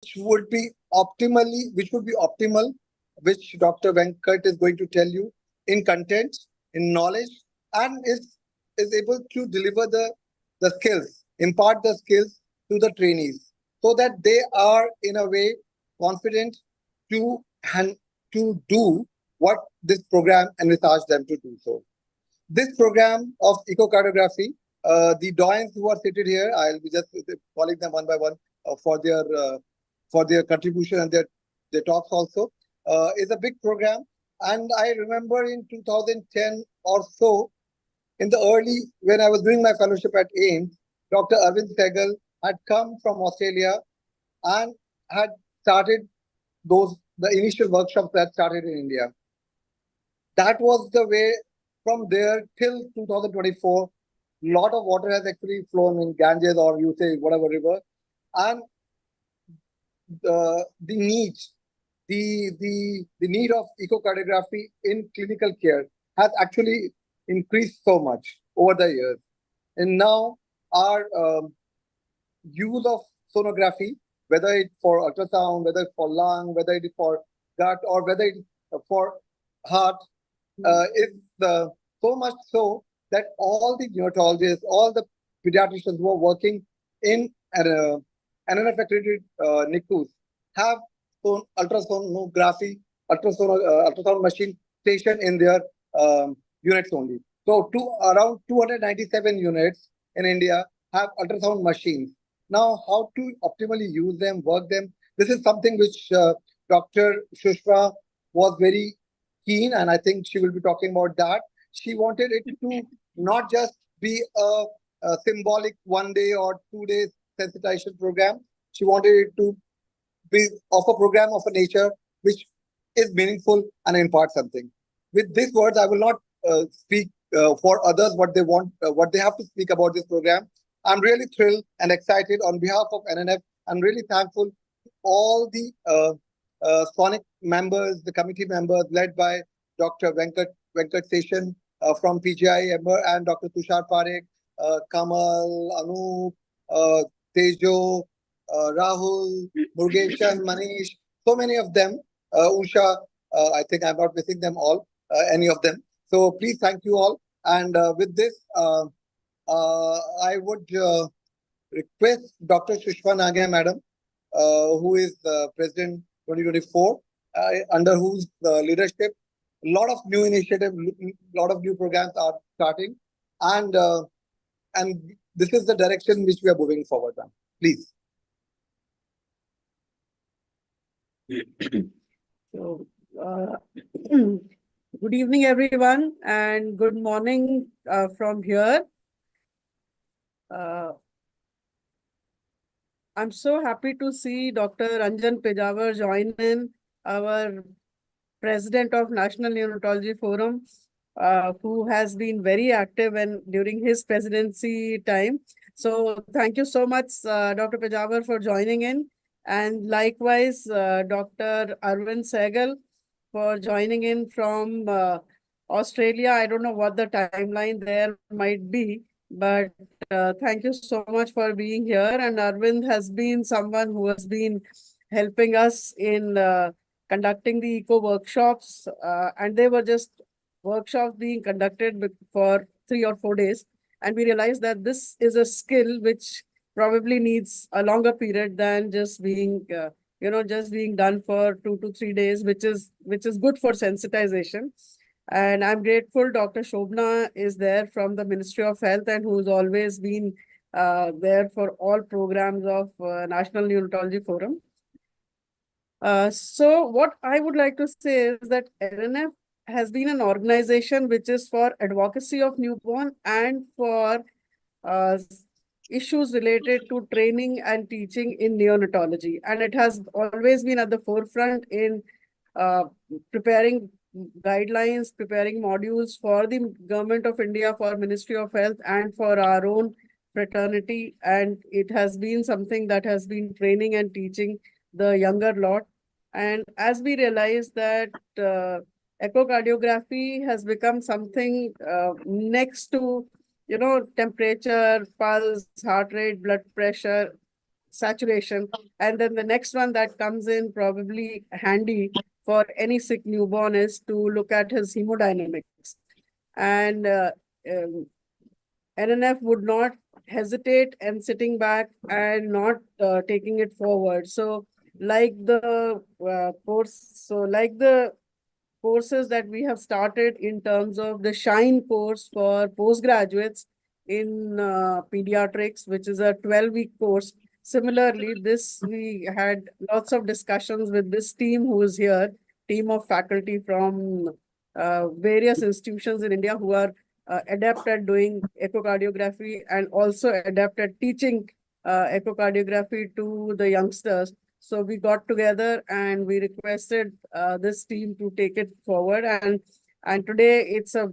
which would be optimal, which Dr. Venkat is going to tell you in content, in knowledge, and is able to deliver the skills, impart the skills to the trainees, so that they are in a way confident to to do what this program envisages them to do so. This program of echocardiography, the doyens who are seated here, I'll be just calling them one by one for their contribution and their talks also, is a big program. And I remember in 2010 or so, in the early, when I was doing my fellowship at AIMS, Dr. Arvind Sehgal had come from Australia and had started the initial workshops that started in India. That was the way. From there till 2024, lot of water has actually flown in Ganges, or you say whatever river, and the need, the need of echocardiography in clinical care has actually increased so much over the years. And now our use of sonography, whether it's for ultrasound, whether it's for lung, whether it is for gut, or whether it is for heart, is so much so that all the neonatologists, all the pediatricians who are working in NNF accredited NICUs have ultrasonography, ultrasound machine stationed in their units only. So around 297 units in India have ultrasound machines. Now, how to optimally use them, work them, this is something which Dr. Shushma was very keen, and I think she will be talking about that. She wanted it to not just be a symbolic 1 day or 2 day sensitization program. She wanted it to be of a program of a nature which is meaningful and impart something. With these words, I will not speak for others what they want, what they have to speak about this program. I'm really thrilled and excited on behalf of NNF. I'm really thankful to all the Sonic members, the committee members led by Dr. Venkat Seshan from PGI and Dr. Tushar Parekh, Kamal, Anup, Tejo, Rahul, Murgeshan, Manish, so many of them, Usha, I think I'm not missing them all, any of them. So please thank you all. And with this, I would request Dr. Shushma Nagia, madam, who is President 2024, under whose leadership a lot of new initiatives, a lot of new programs are starting, and this is the direction which we are moving forward on. Please. So, good evening, everyone, and good morning from here. I'm so happy to see Dr. Ranjan Pejawar join in, our President of National Neonatology Forum, who has been very active during his presidency time. So thank you so much, Dr. Pejawar, for joining in. And likewise, Dr. Arvind Sehgal for joining in from Australia. I don't know what the timeline there might be, but thank you so much for being here. And Arvind has been someone who has been helping us in conducting the eco workshops, and they were just workshops being conducted for 3 or 4 days. And we realized that this is a skill which probably needs a longer period than just being, just being done for 2 to 3 days, which is good for sensitization. And I'm grateful Dr. Shobna is there from the Ministry of Health, and who's always been there for all programs of National Neonatology Forum. So what I would like to say is that NNF has been an organization which is for advocacy of newborn and for issues related to training and teaching in neonatology. And it has always been at the forefront in preparing guidelines, preparing modules for the Government of India, for Ministry of Health, and for our own fraternity. And it has been something that has been training and teaching the younger lot. And as we realize that echocardiography has become something next to, temperature, pulse, heart rate, blood pressure, saturation. And then the next one that comes in probably handy for any sick newborn is to look at his hemodynamics. And NNF would not hesitate and sitting back and not taking it forward. So like the like the courses that we have started in terms of the Shine course for postgraduates in pediatrics, which is a 12-week course. Similarly, this we had lots of discussions with this team who is here, team of faculty from various institutions in India who are adept at doing echocardiography and also adept at teaching echocardiography to the youngsters. So we got together and we requested this team to take it forward. And today it's a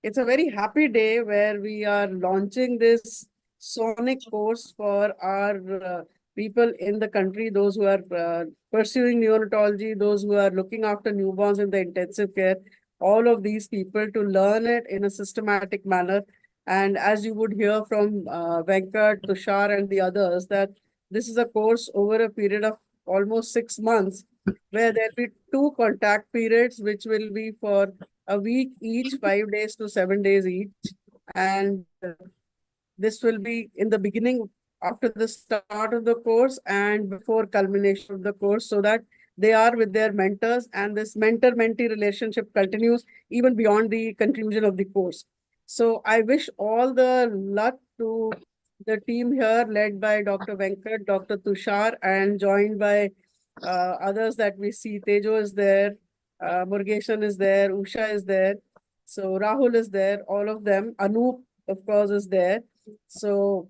very happy day where we are launching this sonic course for our people in the country, those who are pursuing neonatology, those who are looking after newborns in the intensive care, all of these people to learn it in a systematic manner. And as you would hear from Venkat, Tushar, and the others, that this is a course over a period of almost 6 months, where there'll be 2 contact periods, which will be for a week each, 5 days to 7 days each. And this will be in the beginning, after the start of the course and before culmination of the course, so that they are with their mentors and this mentor-mentee relationship continues even beyond the conclusion of the course. So I wish all the luck to the team here led by Dr. Venkat, Dr. Tushar, and joined by others that we see. Tejo is there, Murgeshan is there, Usha is there. So Rahul is there, all of them. Anoop, of course, is there. So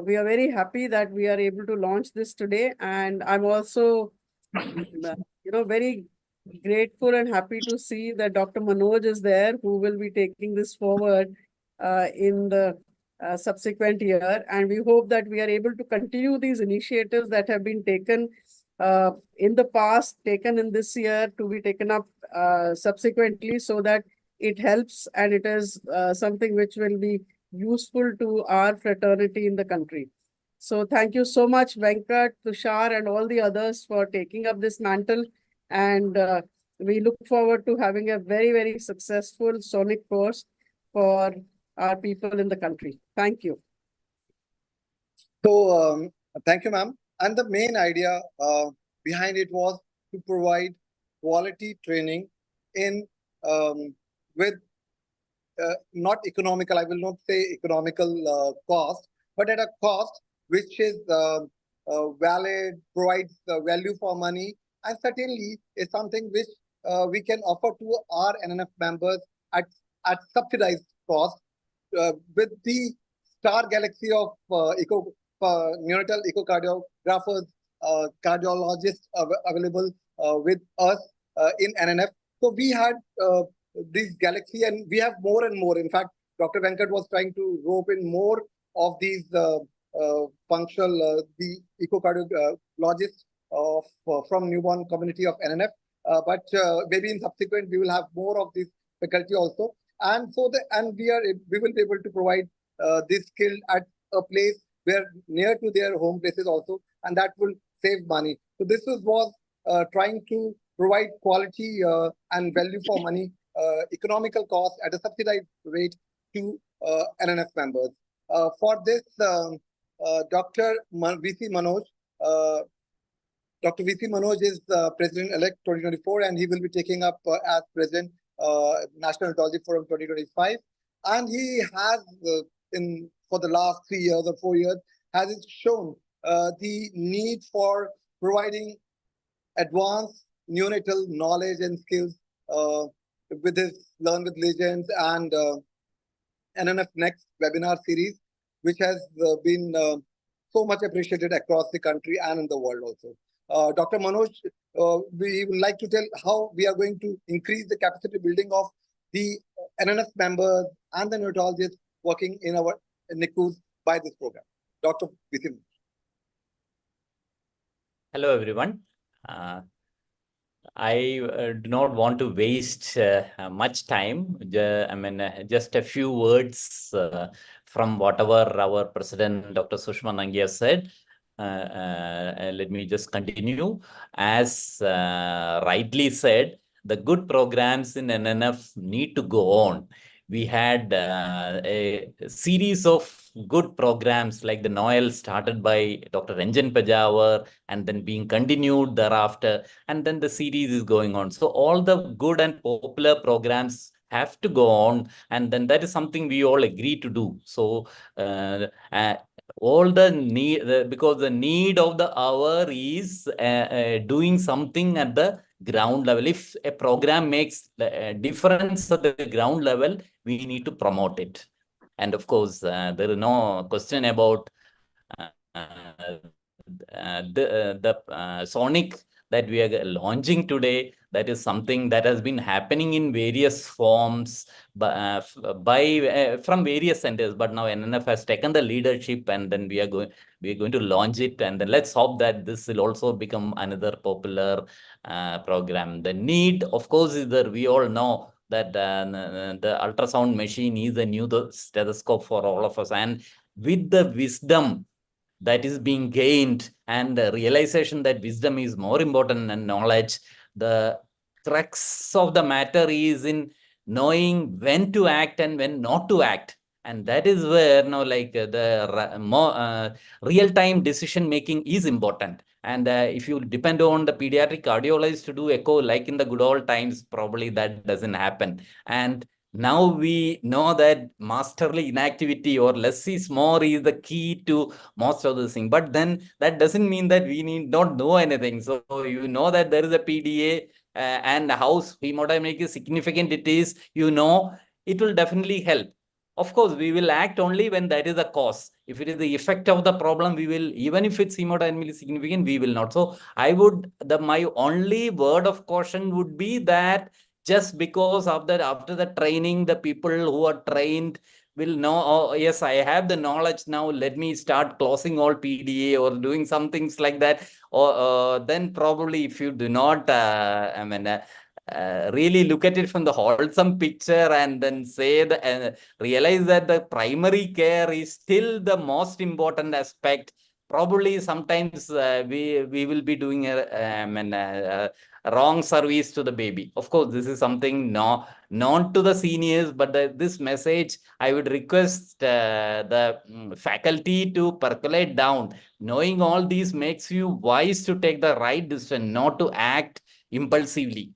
we are very happy that we are able to launch this today. And I'm also, very grateful and happy to see that Dr. Manoj is there, who will be taking this forward in the subsequent year. And we hope that we are able to continue these initiatives that have been taken in the past, taken in this year, to be taken up subsequently, so that it helps and it is something which will be useful to our fraternity in the country. So thank you so much, Venkat, Tushar, and all the others for taking up this mantle. And we look forward to having a very, very successful sonic course for our people in the country. Thank you. So thank you, ma'am. And the main idea behind it was to provide quality training in with not economical, I will not say economical cost, but at a cost which is valid, provides value for money, and certainly is something which we can offer to our NNF members at subsidized cost with the star galaxy of neonatal echocardiographers, cardiologists available with us in NNF. So we had this galaxy, and we have more and more. In fact, Dr. Venkat was trying to rope in more of these functional, the echocardiologists from newborn community of NNF. But maybe in subsequent, we will have more of this faculty also. And so we will be able to provide this skill at a place where near to their home places also, and that will save money. So this was trying to provide quality and value for money, economical cost at a subsidized rate to NNF members. For this, Dr. VC Manoj, Dr. VC Manoj is President-elect 2024, and he will be taking up as President National Neonatology Forum 2025. And he has, for the last 3 years or 4 years, has shown the need for providing advanced neonatal knowledge and skills with his Learn with Legends and NNF Next webinar series, which has been so much appreciated across the country and in the world also. Dr. Manoj, we would like to tell how we are going to increase the capacity building of the NNF members and the neonatologists working in our NICUs by this program. Dr. Visim. Hello, everyone. I do not want to waste much time. Just a few words from whatever our President, Dr. Sushma Nangia said. let me just continue. As rightly said, the good programs in NNF need to go on. We had a series of good programs like the Noel started by Dr. Ranjan Pejawar and then being continued thereafter, and then the series is going on. So all the good and popular programs have to go on, and then that is something we all agree to do. So all the need, because the need of the hour is doing something at the ground level. If a program makes a difference at the ground level, we need to promote it. And of course, there is no question about the Sonic that we are launching today. That is something that has been happening in various forms from various centers. But now NNF has taken the leadership, and then we are going to launch it. And then let's hope that this will also become another popular program. The need, of course, is that we all know that the ultrasound machine is a new stethoscope for all of us. And with the wisdom that is being gained and the realization that wisdom is more important than knowledge, the crux of the matter is in knowing when to act and when not to act. And that is where now, like the more real-time decision making is important. And if you depend on the pediatric cardiologist to do echo like in the good old times, probably that doesn't happen. And now we know that masterly inactivity or less is more is the key to most of the thing. But then that doesn't mean that we need not know anything. So you know that there is a PDA and how hemodynamic is significant it is, it will definitely help. Of course, we will act only when that is the cause. If it is the effect of the problem, we will, even if it's hemodynamically significant, we will not. So my only word of caution would be that just because of that, after the training, the people who are trained will know, oh, yes, I have the knowledge now, let me start closing all PDA or doing some things like that. Or then probably if you do not, really look at it from the wholesome picture and then say realize that the primary care is still the most important aspect. Probably sometimes we will be doing a wrong service to the baby. Of course, this is something not to the seniors, but this message I would request the faculty to percolate down. Knowing all these makes you wise to take the right decision, not to act impulsively.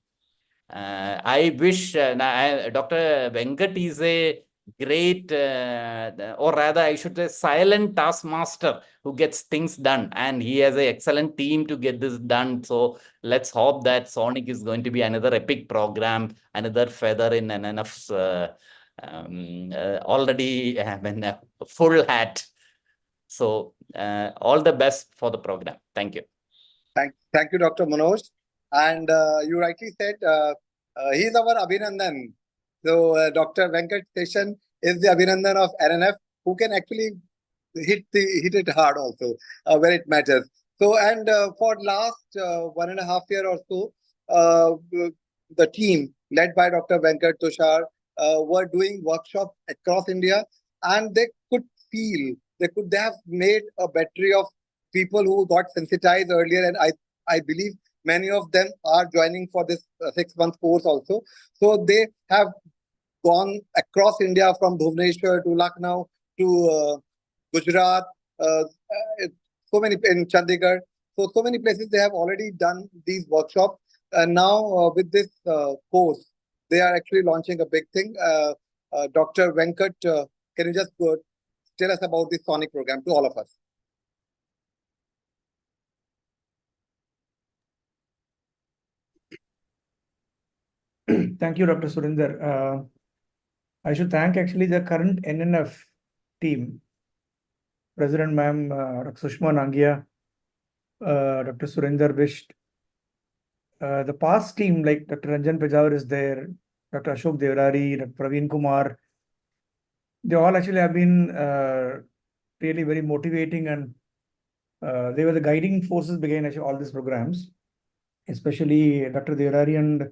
I wish Dr. Venkat is a great, or rather I should say silent taskmaster who gets things done, and he has an excellent team to get this done. So let's hope that Sonic is going to be another epic program, another feather in NNF's already full hat. So all the best for the program. Thank you. Thank you, Dr. Manoj. And you rightly said he is our Abhinandan. So Dr. Venkat Seshan is the Abhinandan of NNF, who can actually hit it hard also where it matters. So, and for last 1.5 years or so, the team led by Dr. Venkat Tushar were doing workshops across India, and they could feel, they have made a battery of people who got sensitized earlier, and I believe many of them are joining for this 6-month course also. So they have gone across India from Bhubaneswar to Lucknow to Gujarat, so many in Chandigarh. So many places they have already done these workshops. And now with this course, they are actually launching a big thing. Dr. Venkat, can you just tell us about this Sonic program to all of us? Thank you, Dr. Surinder. I should thank actually the current NNF team, President Ma'am, Dr. Sushma Nangia, Dr. Surinder Bisht. The past team like Dr. Ranjan Pejawar is there, Dr. Ashok Devrari, Dr. Praveen Kumar. They all actually have been really very motivating, and they were the guiding forces behind actually all these programs, especially Dr. Devrari and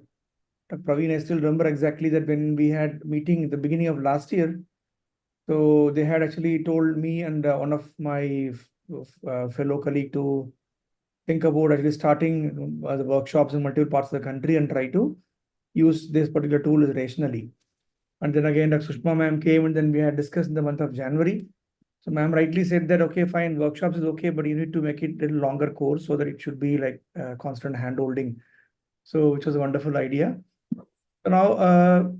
Dr. Praveen. I still remember exactly that when we had meeting at the beginning of last year, so they had actually told me and one of my fellow colleague to think about actually starting the workshops in multiple parts of the country and try to use this particular tool rationally. And then again, Dr. Sushma ma'am came, and then we had discussed in the month of January. So ma'am rightly said that, okay, fine, workshops is okay, but you need to make it a little longer course so that it should be like constant hand-holding. So which was a wonderful idea. So now,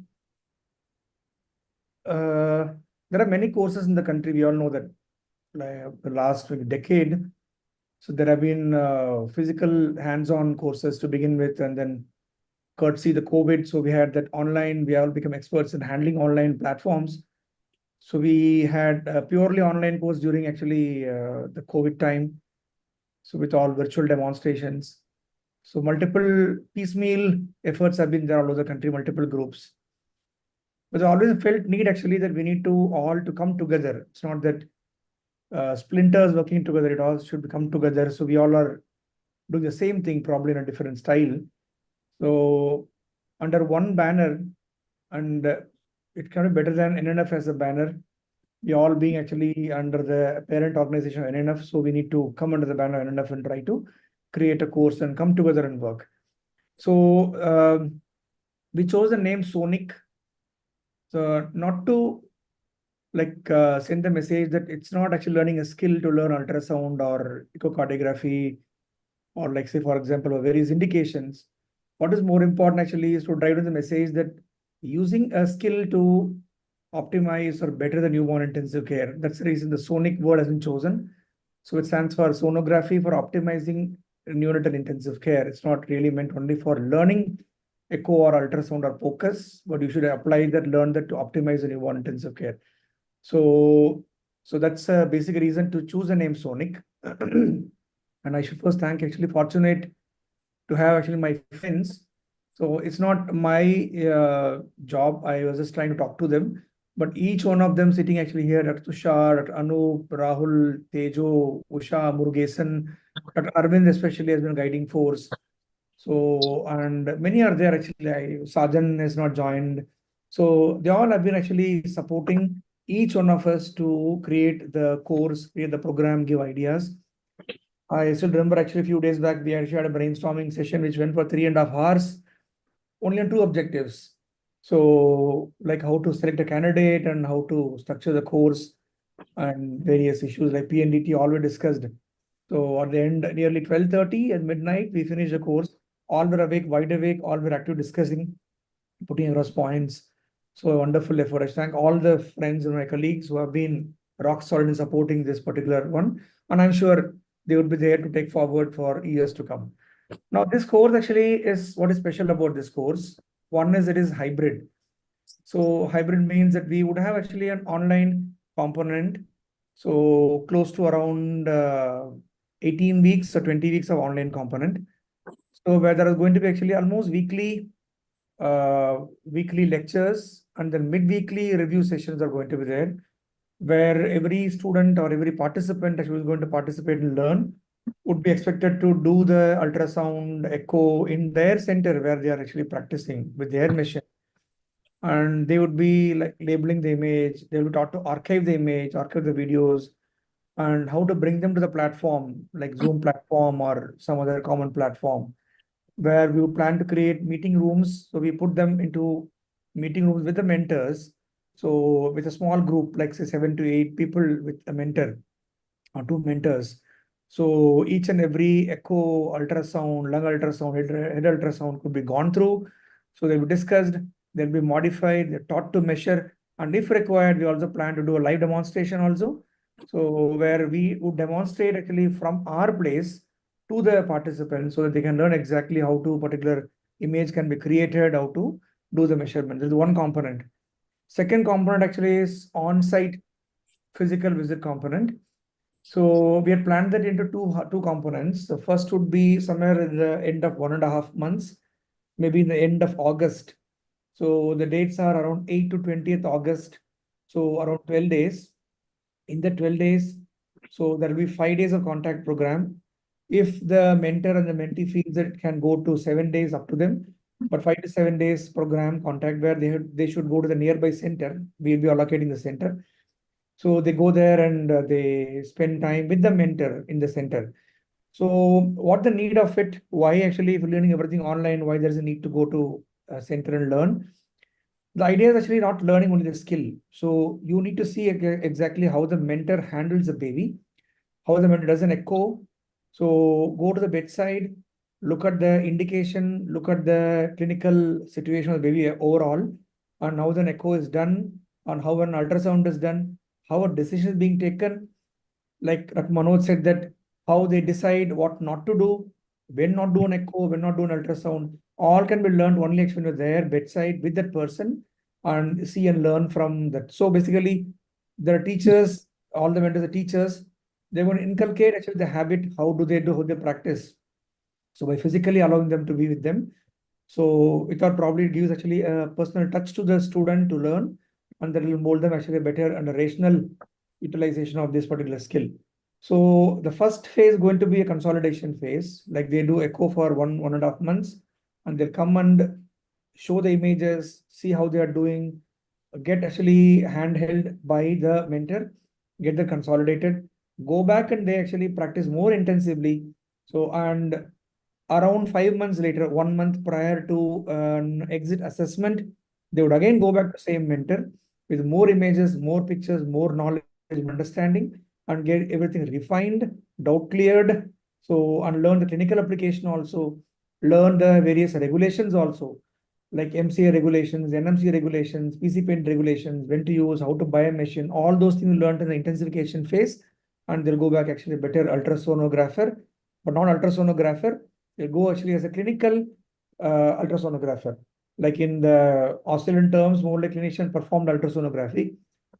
there are many courses in the country. We all know that the last decade. So there have been physical hands-on courses to begin with, and then courtesy the COVID, so we had that online. We all become experts in handling online platforms. So we had a purely online course during actually the COVID time. So with all virtual demonstrations. So multiple piecemeal efforts have been there all over the country, multiple groups. But I always felt need actually that we need to all to come together. It's not that splinters working together, it all should come together. So we all are doing the same thing, probably in a different style. So under one banner, and it can be better than NNF as a banner. We all being actually under the parent organization of NNF. So we need to come under the banner of NNF and try to create a course and come together and work. So we chose the name Sonic. So not to like send the message that it's not actually learning a skill to learn ultrasound or echocardiography, or like say, for example, various indications. What is more important actually is to drive to the message that using a skill to optimize or better the newborn intensive care. That's the reason the Sonic word has been chosen. So it stands for sonography for optimizing neonatal intensive care. It's not really meant only for learning echo or ultrasound or focus, but you should apply that, learn that to optimize the newborn intensive care. So that's a basic reason to choose the name Sonic. And I should first thank actually fortunate to have actually my friends. So it's not my job. I was just trying to talk to them, but each one of them sitting actually here, Dr. Tushar, Dr. Anup, Rahul, Tejo, Usha, Murugesan, Dr. Arvind especially has been a guiding force. So, and many are there actually. Sajan has not joined. So they all have been actually supporting each one of us to create the course, create the program, give ideas. I still remember actually a few days back, we actually had a brainstorming session which went for 3.5 hours, only on 2 objectives. So like how to select a candidate and how to structure the course and various issues like PNDT, all were discussed. So at the end, nearly 12:30 at midnight, we finished the course. All were awake, wide awake, all were active discussing, putting across points. So a wonderful effort. I thank all the friends and my colleagues who have been rock solid in supporting this particular one. And I'm sure they would be there to take forward for years to come. Now, this course actually is what is special about this course. One is it is hybrid. So hybrid means that we would have actually an online component. So close to around 18 weeks or 20 weeks of online component. So where there are going to be actually almost weekly lectures, and then mid-weekly review sessions are going to be there, where every student or every participant who is going to participate and learn would be expected to do the ultrasound echo in their center where they are actually practicing with their machine. And they would be like labeling the image, they will be taught to archive the image, archive the videos, and how to bring them to the platform, like Zoom platform or some other common platform, where we would plan to create meeting rooms. So we put them into meeting rooms with the mentors. So with a small group, like say 7 to 8 people with a mentor or 2 mentors. So each and every echo, ultrasound, lung ultrasound, head ultrasound could be gone through. So they'll be discussed, they'll be modified, they're taught to measure. And if required, we also plan to do a live demonstration also. So where we would demonstrate actually from our place to the participants so that they can learn exactly how to particular image can be created, how to do the measurement. This is one component. Second component actually is on-site physical visit component. So we had planned that into two components. The first would be somewhere in the end of 1.5 months, maybe in the end of August. So the dates are around 8 to 20th August. So around 12 days. In the 12 days, so there will be 5 days of contact program. If the mentor and the mentee feels that it can go to 7 days, up to them. But 5 to 7 days program contact where they should go to the nearby center. We'll be allocating the center. So they go there and they spend time with the mentor in the center. So what the need of it? Why actually if you're learning everything online, why there's a need to go to a center and learn? The idea is actually not learning only the skill. So you need to see exactly how the mentor handles the baby, how the mentor does an echo. So go to the bedside, look at the indication, look at the clinical situation of the baby overall, and how the echo is done, and how an ultrasound is done, how a decision is being taken. Like Manoj said, that how they decide what not to do, when not do an echo, when not do an ultrasound, all can be learned only when you're there bedside with that person and see and learn from that. So basically, there are teachers, all the mentors are teachers. They want to inculcate actually the habit. How do they do? How they practice? So by physically allowing them to be with them, so it probably gives actually a personal touch to the student to learn, and that will mold them actually better and a rational utilization of this particular skill. So the first phase is going to be a consolidation phase, like they do echo for 1.5 months, and they'll come and show the images, see how they are doing, get actually handheld by the mentor, get the consolidated, go back and they actually practice more intensively. So, and around 5 months later, 1 month prior to an exit assessment, they would again go back to same mentor with more images, more pictures, more knowledge, understanding, and get everything refined, doubt cleared. So, and learn the clinical application also, learn the various regulations also, like MCA regulations, NMC regulations, PC paint regulations, when to use, how to buy a machine, all those things learned in the intensification phase. And they'll go back actually better ultrasonographer, but not ultrasonographer. They'll go actually as a clinical ultrasonographer. Like in the Australian terms, more like clinician performed ultrasonography.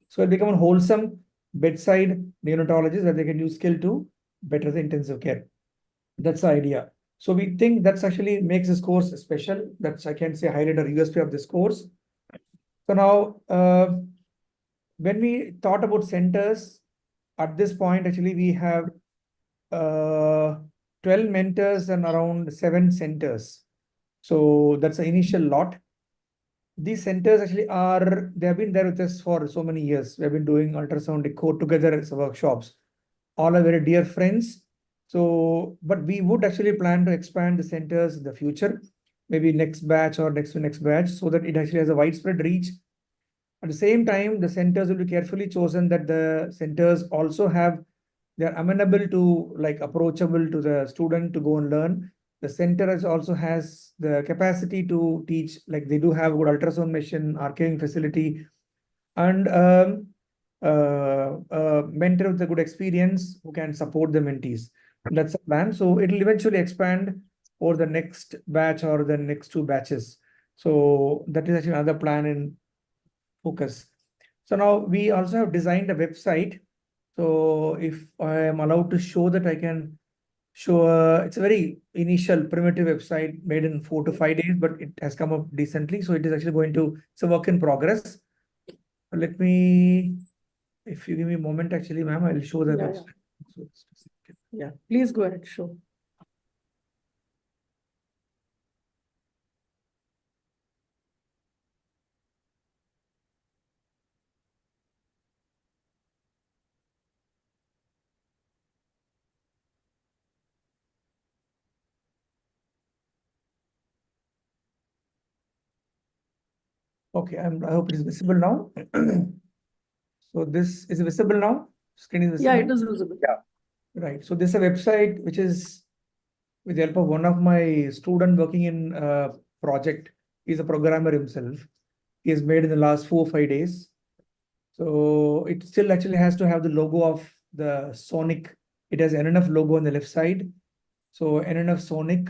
So it become a wholesome bedside neonatologist that they can use skill to better the intensive care. That's the idea. So we think that's actually makes this course special. That's, I can say, highlight a USP of this course. So now, when we thought about centers, at this point, actually, we have 12 mentors and around 7 centers. So that's the initial lot. These centers actually they have been there with us for so many years. We have been doing ultrasound echo together as workshops. All are very dear friends. So, but we would actually plan to expand the centers in the future, maybe next batch or next to next batch, so that it actually has a widespread reach. At the same time, the centers will be carefully chosen that the centers also have, they're amenable to, like, approachable to the student to go and learn. The center also has the capacity to teach, like they do have a good ultrasound machine, archiving facility, and mentor with a good experience who can support the mentees. That's the plan. So it will eventually expand over the next batch or the next 2 batches. So that is actually another plan in focus. So now we also have designed a website. So if I am allowed to show that, I can show. It's a very initial primitive website made in 4 to 5 days, but it has come up decently. So it is actually going to, it's a work in progress. Let me, if you give me a moment, actually, ma'am, I'll show the Yeah, website. So just a second. Yeah, please go ahead, show. Okay, I hope it is visible now. So this is visible now. Screen is visible. Yeah, it is visible. Yeah. Right. So this is a website which is with the help of one of my student working in a project. He's a programmer himself. He has made in the last 4 or 5 days. So it still actually has to have the logo of the Sonic. It has NNF logo on the left side. So NNF Sonic.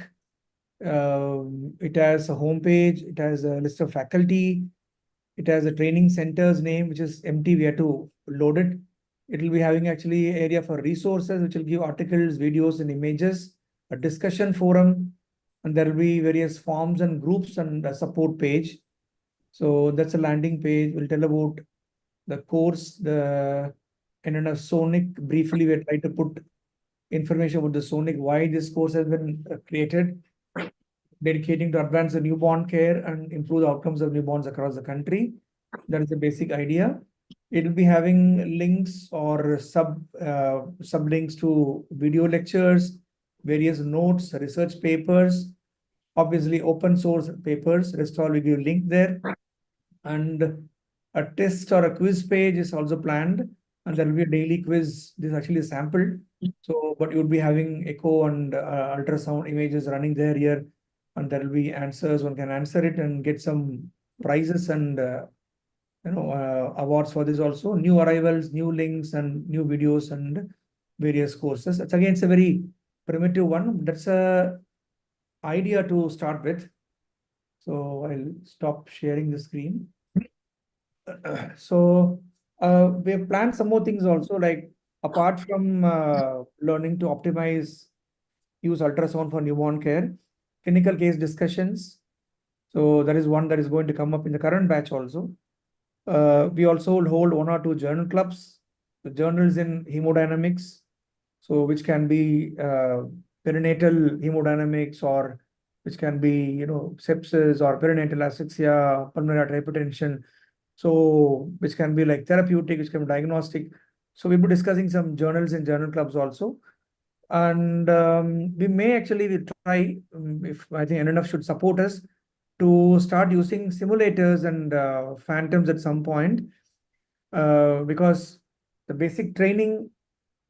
It has a homepage. It has a list of faculty. It has a training center's name, which is empty. We have to load it. It will be having actually area for resources, which will give articles, videos, and images, a discussion forum, and there will be various forms and groups and a support page. So that's a landing page. We'll tell about the course, the NNF Sonic. Briefly, we try to put information about the Sonic, why this course has been created, dedicating to advance the newborn care and improve the outcomes of newborns across the country. That is the basic idea. It'll be having links or sublinks to video lectures, various notes, research papers, obviously open source papers. Rest all we give link there. And a test or a quiz page is also planned, and there will be a daily quiz. This is actually sampled. So, but you'll be having echo and ultrasound images running there here, and there will be answers. One can answer it and get some prizes and awards for this also. New arrivals, new links, and new videos and various courses. It's again, it's a very primitive one. That's a idea to start with. So I'll stop sharing the screen. So we have planned some more things also, like apart from learning to optimize, use ultrasound for newborn care, clinical case discussions. So that is one that is going to come up in the current batch also. We also will hold 1 or 2 journal clubs, the journals in hemodynamics, so which can be perinatal hemodynamics, or which can be sepsis or perinatal asphyxia, pulmonary artery hypertension. So which can be like therapeutic, which can be diagnostic. So we'll be discussing some journals in journal clubs also. And we may actually try, if I think NNF should support us, to start using simulators and phantoms at some point, because the basic training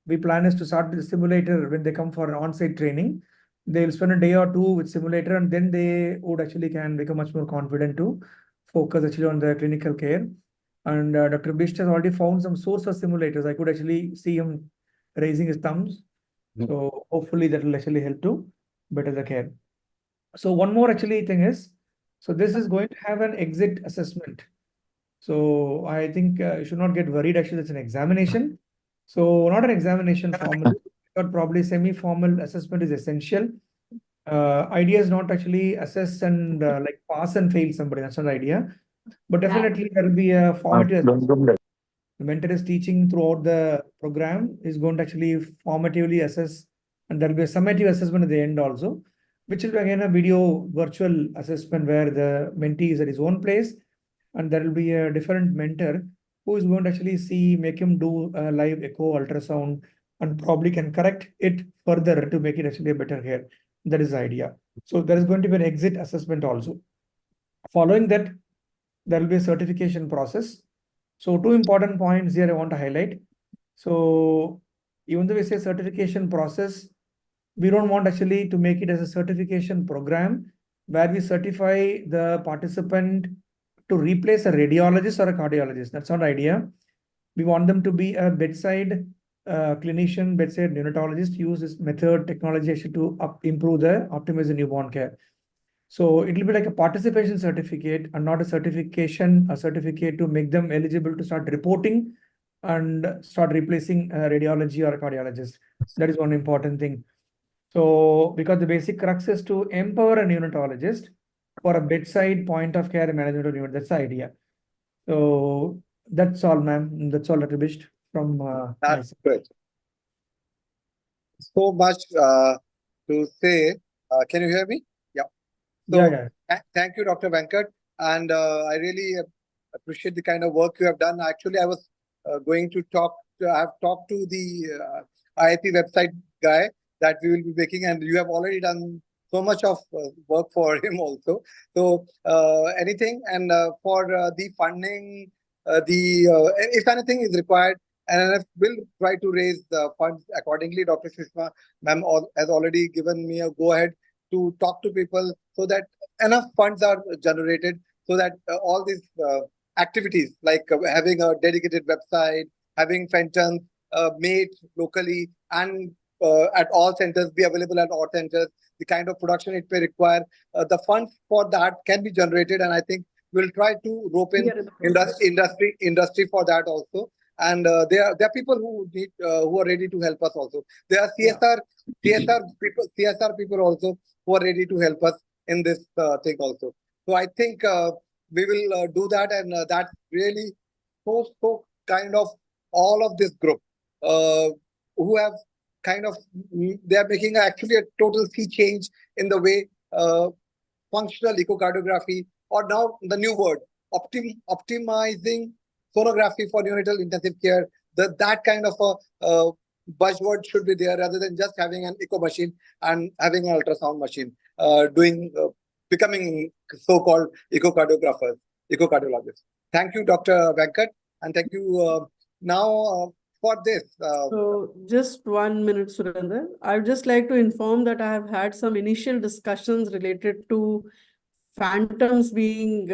we plan is to start with the simulator. When they come for an on-site training, they'll spend a day or two with simulator, and then they would actually can become much more confident to focus actually on the clinical care. And Dr. Bisht has already found some source of simulators. I could actually see him raising his thumbs. So hopefully that will actually help to better the care. So one more actually thing is, so this is going to have an exit assessment. So I think you should not get worried. Actually, it's an examination. So not an examination formal, but probably semi-formal assessment is essential. Idea is not actually assess and like pass and fail somebody. That's not the idea. But definitely there will be a formative assessment. The mentor is teaching throughout the program is going to actually formatively assess, and there will be a summative assessment at the end also, which will be again a video virtual assessment where the mentee is at his own place, and there will be a different mentor who is going to actually make him do a live echo ultrasound, and probably can correct it further to make it actually a better care. That is the idea. So there is going to be an exit assessment also. Following that, there will be a certification process. So 2 important points here I want to highlight. So even though we say certification process, we don't want actually to make it as a certification program where we certify the participant to replace a radiologist or a cardiologist. That's not the idea. We want them to be a bedside clinician, bedside neonatologist, use this method, technology actually to improve the optimize the newborn care. So it will be like a participation certificate and not a certification, a certificate to make them eligible to start reporting and start replacing radiology or a cardiologist. That is one important thing. So because the basic crux is to empower a neonatologist for a bedside point of care management of neonate. That's the idea. So that's all, ma'am. That's all, Dr. Bisht, from That's myself. good. So much to say. Can you hear me? Yeah. So thank you, Dr. Venkat. And I really appreciate the kind of work you have done. Actually, I was going to I have talked to the IIP website guy that we will be making, and you have already done so much of work for him also. So anything, and for the funding, if anything is required, NNF will try to raise the funds accordingly. Dr. Sushma ma'am has already given me a go ahead to talk to people so that enough funds are generated, so that all these activities like having a dedicated website, having Fentons made locally and at all centers, be available at all centers, the kind of production it may require, the funds for that can be generated, and I think we'll try to rope in industry for that also. And there are people who need who are ready to help us also. There are CSR people also who are ready to help us in this thing also. So I think we will do that, and that's really so kind of all of this group who have kind of, they are making actually a total sea change in the way functional echocardiography, or now the new word, optimizing sonography for neonatal intensive care. That kind of a buzzword should be there rather than just having an echo machine and having an ultrasound machine becoming so-called echocardiologists. Thank you, Dr. Venkat, and thank you now for this. So just 1 minute, Surendra. I would just like to inform that I have had some initial discussions related to phantoms being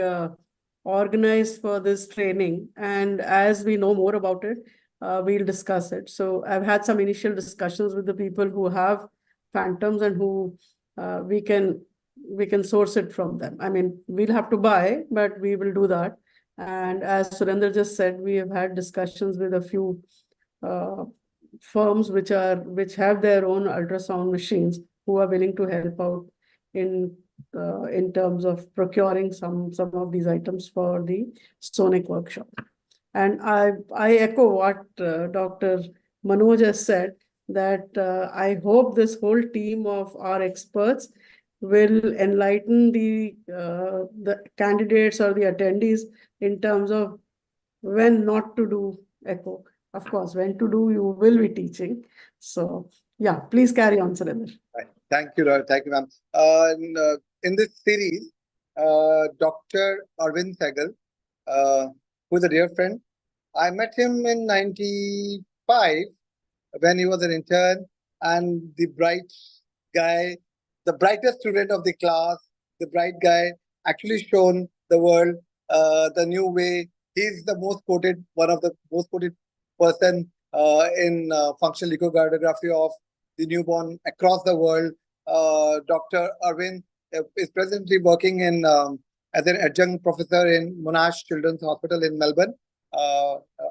organized for this training. And as we know more about it, we'll discuss it. So I've had some initial discussions with the people who have phantoms and who we can source it from them. I mean, we'll have to buy, but we will do that. And as Surendra just said, we have had discussions with a few firms which have their own ultrasound machines who are willing to help out in terms of procuring some of these items for the sonic workshop. And I echo what Dr. Manoj has said, that I hope this whole team of our experts will enlighten the candidates or the attendees in terms of when not to do echo. Of course, when to do, you will be teaching. So yeah, please carry on, Surendra. Right. Thank you, ma'am. In this series, Dr. Arvind Sehgal, who is a dear friend, I met him in '95 when he was an intern, and the bright guy, the brightest student of the class, the bright guy, actually shown the world the new way. He's the one of the most quoted person in functional echocardiography of the newborn across the world. Dr. Arvind is presently working in as an adjunct professor in Monash Children's Hospital in Melbourne.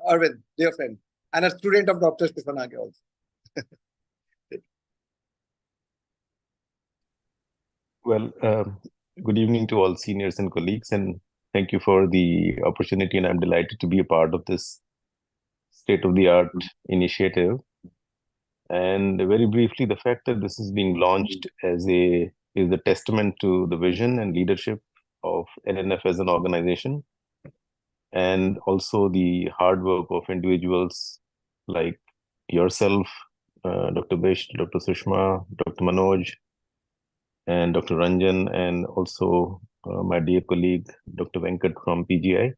Arvind, dear friend, and a student of Dr. Shrivanagi also. Well, good evening to all seniors and colleagues, and thank you for the opportunity. And I'm delighted to be a part of this state-of-the-art initiative. And very briefly, the fact that this is being launched is a testament to the vision and leadership of NNF as an organization, and also the hard work of individuals like yourself, Dr. Bish, Dr. Sushma, Dr. Manoj, and Dr. Ranjan, and also my dear colleague, Dr. Venkat from PGI.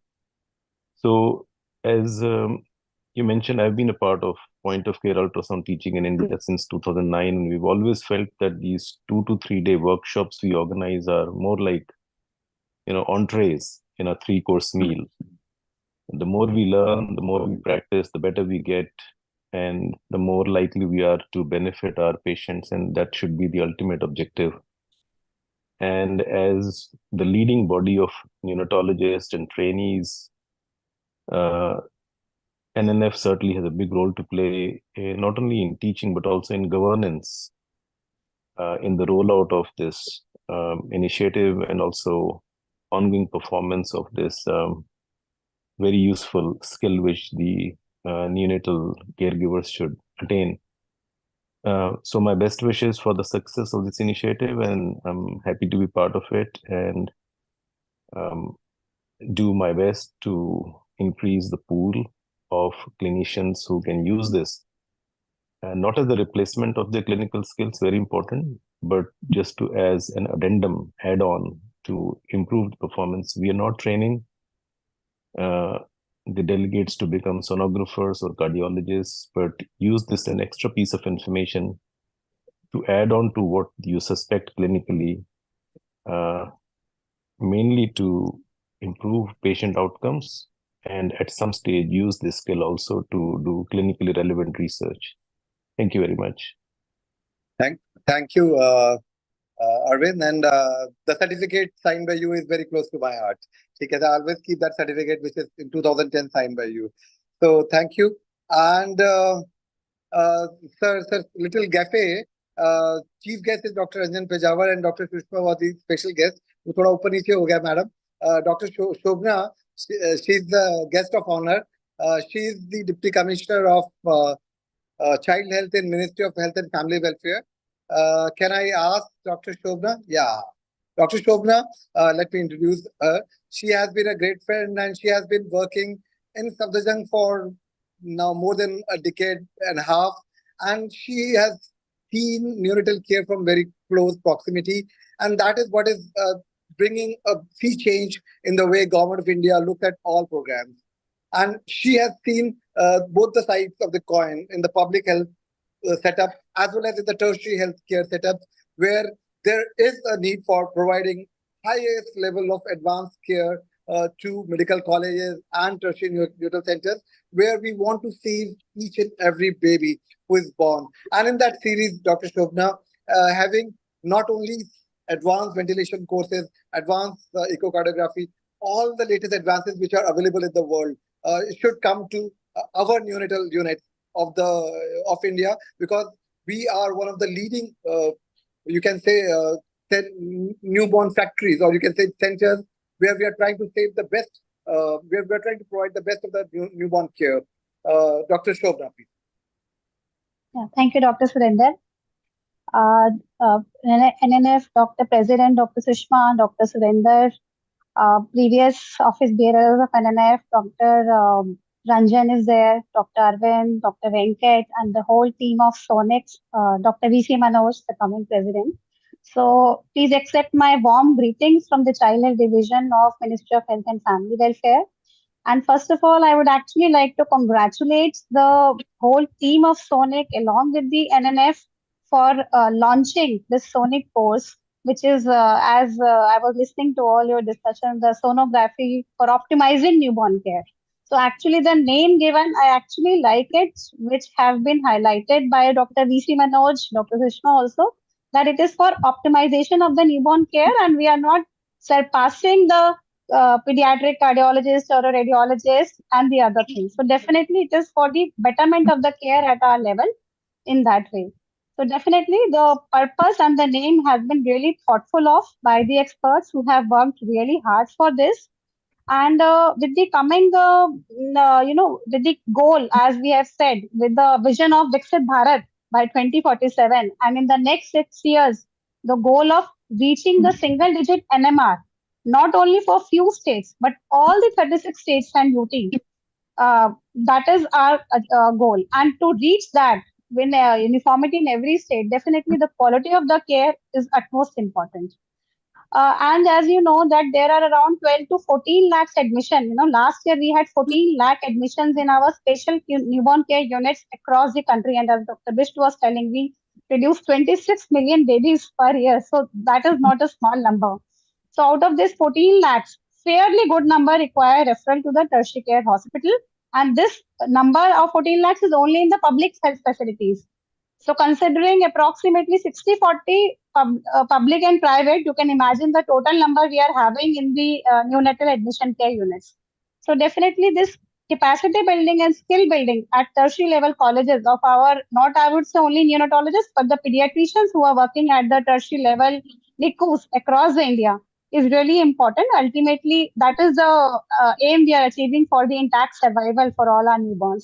So as you mentioned, I've been a part of point-of-care ultrasound teaching in India since 2009, and we've always felt that these 2 to 3 day workshops we organize are more like, entrees in a 3-course meal. The more we learn, the more we practice, the better we get, and the more likely we are to benefit our patients, and that should be the ultimate objective. And as the leading body of neonatologists and trainees, NNF certainly has a big role to play, not only in teaching, but also in governance, in the rollout of this initiative, and also ongoing performance of this very useful skill which the neonatal caregivers should attain. So my best wishes for the success of this initiative, and I'm happy to be part of it, and do my best to increase the pool of clinicians who can use this, and not as a replacement of their clinical skills, very important, but just to as an addendum, add-on to improve the performance. We are not training the delegates to become sonographers or cardiologists, but use this an extra piece of information to add on to what you suspect clinically, mainly to improve patient outcomes, and at some stage use this skill also to do clinically relevant research. Thank you very much. Thank you, Arvind, and the certificate signed by you is very close to my heart, because I always keep that certificate, which is in 2010 signed by you. So thank you. And sir, little gaffe, chief guest is Dr. Ranjan Pejawar, and Dr. Sushma was the special guest. वो थोड़ा ऊपर नीचे हो गया, madam. Dr. Shobna, she's the guest of honor. She is the Deputy Commissioner of Child Health in Ministry of Health and Family Welfare. Can I ask Dr. Shobna? Yeah. Dr. Shobna, let me introduce her. She has been a great friend, and she has been working in Safdarjung for now more than a decade and a half, and she has seen neonatal care from very close proximity, and that is what is bringing a sea change in the way Government of India look at all programs. And she has seen both the sides of the coin in the public health setup as well as in the tertiary healthcare setup, where there is a need for providing highest level of advanced care to medical colleges and tertiary neonatal centers, where we want to save each and every baby who is born. And in that series, Dr. Shobna, having not only advanced ventilation courses, advanced echocardiography, all the latest advances which are available in the world should come to our neonatal unit of India, because we are one of the leading, you can say, newborn factories, or you can say centers, where we are trying to save the best, where we are trying to provide the best of the newborn care. Dr. Shobna, please. Yeah, thank you, Dr. Surinder. NNF, Dr. President, Dr. Sushma, Dr. Surinder, previous office bearers of NNF, Dr. Ranjan is there, Dr. Arvind, Dr. Venkat, and the whole team of Sonix, Dr. VC Manoj, the coming president. So please accept my warm greetings from the Child Health Division of Ministry of Health and Family Welfare. And first of all, I would actually like to congratulate the whole team of Sonic along with the NNF for launching this Sonic course, which is, as I was listening to all your discussion, the sonography for optimizing newborn care. So actually the name given, I actually like it, which have been highlighted by Dr. VC Manoj, Dr. Sushma also, that it is for optimization of the newborn care, and we are not surpassing the pediatric cardiologist or a radiologist and the other things. So definitely it is for the betterment of the care at our level in that way. So definitely the purpose and the name has been really thoughtful of by the experts who have worked really hard for this. And with the coming, with the goal, as we have said, with the vision of Viksit Bharat by 2047, and in the next 6 years, the goal of reaching the single digit NMR, not only for few states, but all the 36 states and UT. That is our goal. And to reach that, with uniformity in every state, definitely the quality of the care is utmost important. And as you know that there are around 12 to 14 lakhs admission. Last year we had 14 lakh admissions in our special newborn care units across the country. And as Dr. Bisht was telling, we produce 26 million babies per year. So that is not a small number. So out of this 14 lakhs, fairly good number require referral to the tertiary care hospital. And this number of 14 lakhs is only in the public health facilities. So considering approximately 60-40 public and private, you can imagine the total number we are having in the neonatal admission care units. So definitely this capacity building and skill building at tertiary level colleges of our, not I would say only neonatologists, but the pediatricians who are working at the tertiary level NICUs across the India is really important. Ultimately, that is the aim we are achieving for the intact survival for all our newborns.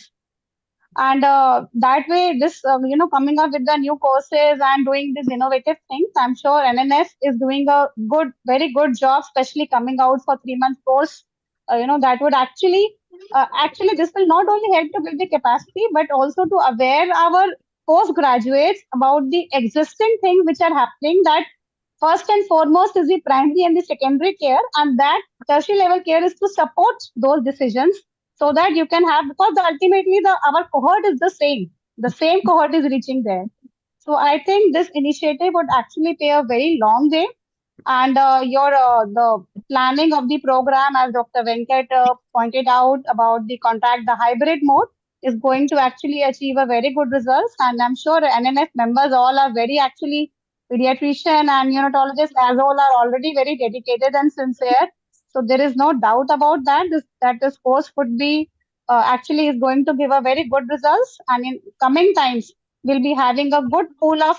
And that way, this, coming up with the new courses and doing these innovative things, I'm sure NNF is doing a very good job, especially coming out for 3-month course. That would actually this will not only help to build the capacity, but also to aware our postgraduates about the existing things which are happening, that first and foremost is the primary and the secondary care, and that tertiary level care is to support those decisions, so that you can have, because ultimately our cohort is the same cohort is reaching there. So I think this initiative would actually pay a very long way. And the planning of the program, as Dr. Venkat pointed out about the hybrid mode, is going to actually achieve a very good results. And I'm sure NNF members all are very actually pediatrician and neonatologists as all are already very dedicated and sincere. So there is no doubt about that. This course would be actually is going to give a very good results. And in coming times, we'll be having a good pool of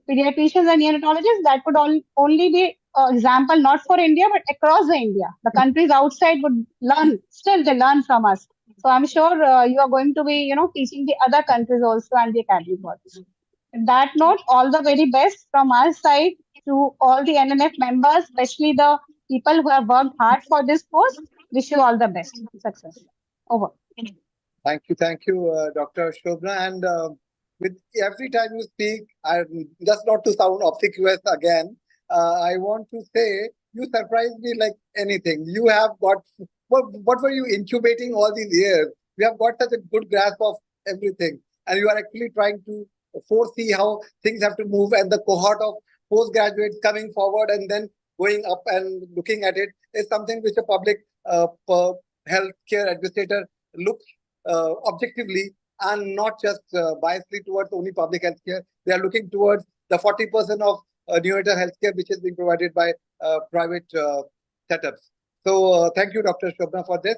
pediatricians and neonatologists that could only be example not for India but across the India. The countries outside would learn. Still, they learn from us. So I'm sure you are going to be teaching the other countries also and the academic bodies. On that note, all the very best from our side to all the NNF members, especially the people who have worked hard for this course. Wish you all the best. Success. Over. Thank you, Dr. Shobna. And with every time you speak, just not to sound obsequious again, I want to say you surprised me like anything. You have got what were you incubating all these years? You have got such a good grasp of everything, and you are actually trying to foresee how things have to move, and the cohort of postgraduates coming forward and then going up and looking at it is something which a public healthcare administrator looks objectively and not just biasly towards only public healthcare. They are looking towards the 40% of neonatal healthcare which is being provided by private setups. So thank you, Dr. Shobna, for this.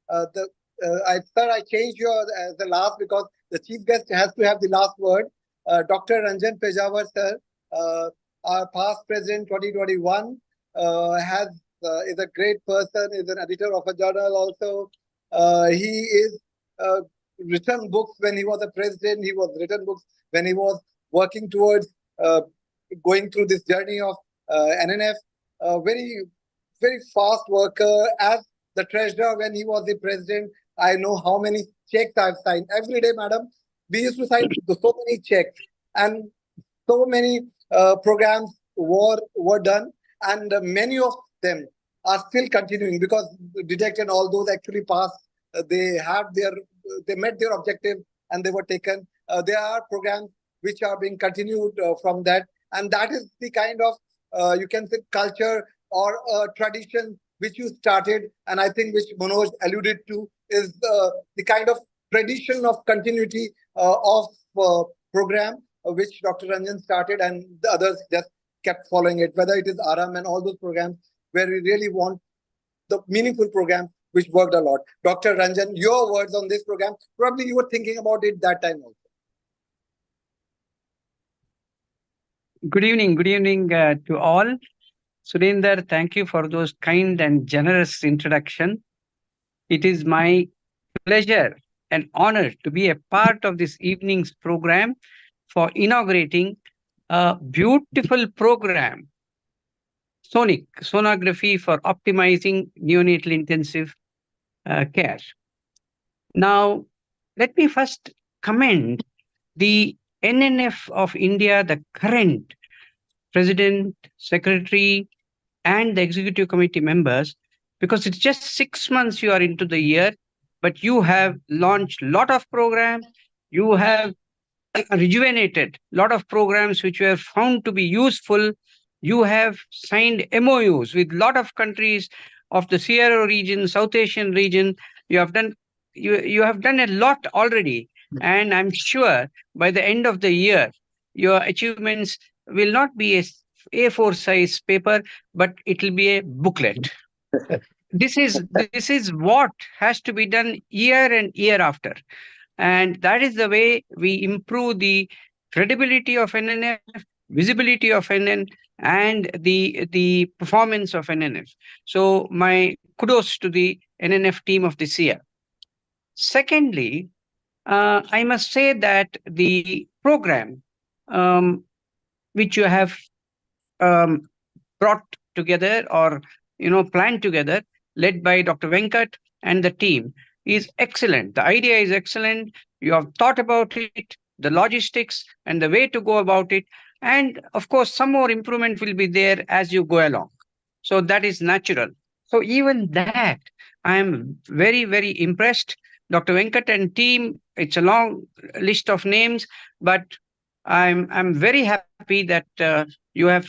Sir, I changed your the last because the chief guest has to have the last word. Dr. Ranjan Pejawar, sir, our past president 2021, is a great person, is an editor of a journal also. He is written books when he was a president. He was written books when he was working towards going through this journey of NNF. Very, very fast worker. As the treasurer when he was the president, I know how many checks I've signed every day, madam. We used to sign so many checks, and so many programs were done, and many of them are still continuing because detect and all those actually passed. They met their objective and they were taken. There are programs which are being continued from that, and that is the kind of you can say culture or tradition which you started, and I think which Manoj alluded to is the kind of tradition of continuity of program which Dr. Ranjan started, and the others just kept following it, whether it is Aram and all those programs where we really want the meaningful program which worked a lot. Dr. Ranjan, your words on this program, probably you were thinking about it that time also. Good evening to all. Surinder, thank you for those kind and generous introduction. It is my pleasure and honor to be a part of this evening's program for inaugurating a beautiful program, sonography for optimizing neonatal intensive care. Now, let me first commend the NNF of India, the current president, secretary, and the executive committee members, because it's just 6 months you are into the year, but you have launched a lot of programs. You have rejuvenated a lot of programs which were found to be useful. You have signed MOUs with a lot of countries of the Sierra region, South Asian region. You have done a lot already, and I'm sure by the end of the year, your achievements will not be a A4 size paper, but it will be a booklet. This is what has to be done year and year after. And that is the way we improve the credibility of NNF, visibility of NN, and the performance of NNF. So my kudos to the NNF team of this year. Secondly, I must say that the program which you have brought together or planned together, led by Dr. Venkat and the team, is excellent. The idea is excellent. You have thought about it, the logistics and the way to go about it. And of course, some more improvement will be there as you go along. So that is natural. So even that, I am very, very impressed. Dr. Venkat and team, it's a long list of names, but I'm very happy that you have